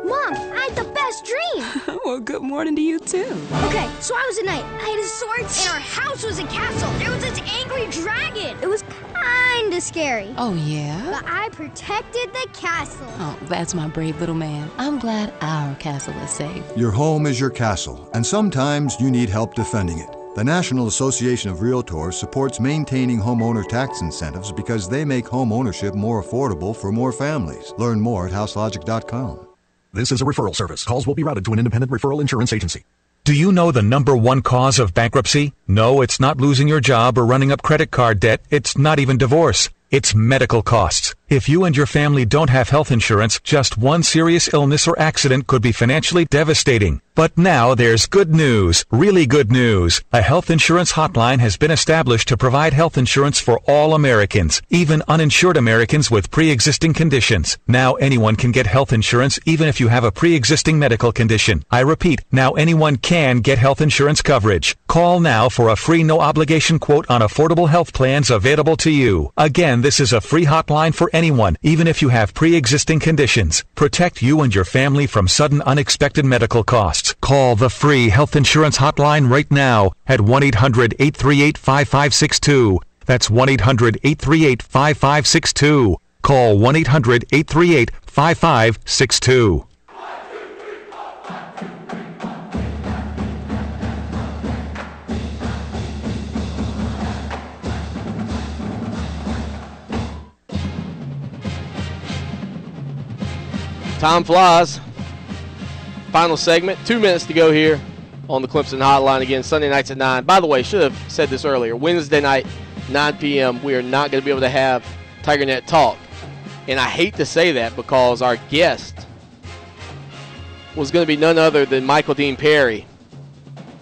Mom, I had the best dream. Well, good morning to you, too. Okay, so I was a knight. I had a sword, and our house was a castle. There was this angry dragon. It was kind of scary. Oh, yeah? But I protected the castle. Oh, that's my brave little man. I'm glad our castle is safe. Your home is your castle, and sometimes you need help defending it. The National Association of Realtors supports maintaining homeowner tax incentives because they make home ownership more affordable for more families. Learn more at houselogic.com. This is a referral service. Calls will be routed to an independent referral insurance agency. Do you know the number one cause of bankruptcy? No, it's not losing your job or running up credit card debt. It's not even divorce. It's medical costs. If you and your family don't have health insurance, just one serious illness or accident could be financially devastating. But now there's good news, really good news. A health insurance hotline has been established to provide health insurance for all Americans, even uninsured Americans with pre-existing conditions. Now anyone can get health insurance even if you have a pre-existing medical condition. I repeat, now anyone can get health insurance coverage. Call now for a free no-obligation quote on affordable health plans available to you. Again, this is a free hotline for anyone, even if you have pre-existing conditions. Protect you and your family from sudden unexpected medical costs. Call the free health insurance hotline right now at 1-800-838-5562. That's 1-800-838-5562. Call 1-800-838-5562. Time flies. Final segment. 2 minutes to go here on the Clemson Hotline. Again, Sunday nights at 9. By the way, should have said this earlier. Wednesday night, 9 p.m., we are not going to be able to have TigerNet Talk. And I hate to say that because our guest was going to be none other than Michael Dean Perry.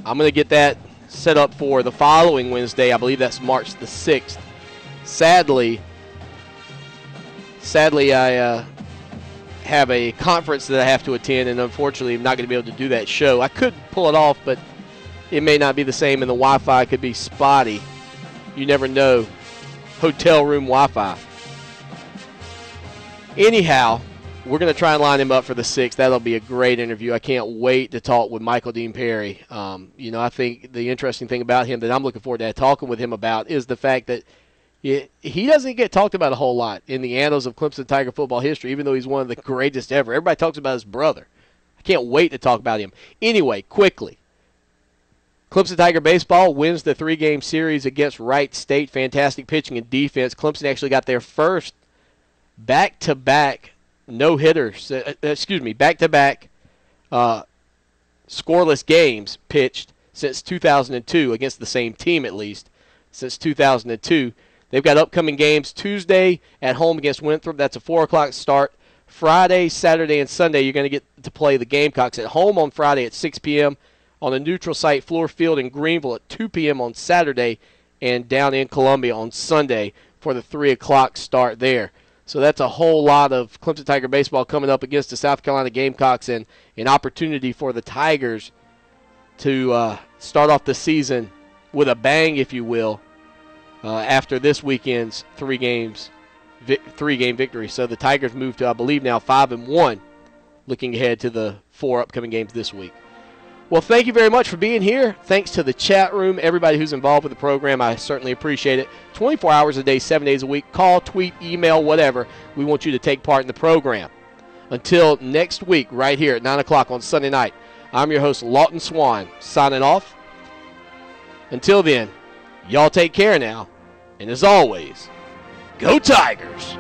I'm going to get that set up for the following Wednesday. I believe that's March the 6th. Sadly, I have a conference that I have to attend, and unfortunately I'm not going to be able to do that show. I could pull it off, but it may not be the same, and the Wi-Fi could be spotty. You never know. Hotel room Wi-Fi. Anyhow, we're going to try and line him up for the 6th. That'll be a great interview. I can't wait to talk with Michael Dean Perry. I think the interesting thing about him that I'm looking forward to talking with him about is the fact that he doesn't get talked about a whole lot in the annals of Clemson Tiger football history, even though he's one of the greatest ever. Everybody talks about his brother. I can't wait to talk about him. Anyway, quickly, Clemson Tiger baseball wins the 3-game series against Wright State. Fantastic pitching and defense. Clemson actually got their first back-to-back no-hitters. Back-to-back scoreless games pitched since 2002, against the same team at least, since 2002. They've got upcoming games Tuesday at home against Winthrop. That's a 4 o'clock start. Friday, Saturday, and Sunday, you're going to get to play the Gamecocks at home on Friday at 6 p.m., on a neutral site, Fluor Field in Greenville at 2 p.m. on Saturday, and down in Columbia on Sunday for the 3 o'clock start there. So that's a whole lot of Clemson Tiger baseball coming up against the South Carolina Gamecocks, and an opportunity for the Tigers to start off the season with a bang, if you will, after this weekend's 3 games 3-game victory. So the Tigers move to, I believe, now 5-1, looking ahead to the 4 upcoming games this week. Well, thank you very much for being here. Thanks to the chat room, everybody who's involved with the program. I certainly appreciate it. 24 hours a day, 7 days a week. Call, tweet, email, whatever. We want you to take part in the program. Until next week, right here at 9 o'clock on Sunday night, I'm your host, Lawton Swan, signing off. Until then, y'all take care now. And as always, go Tigers!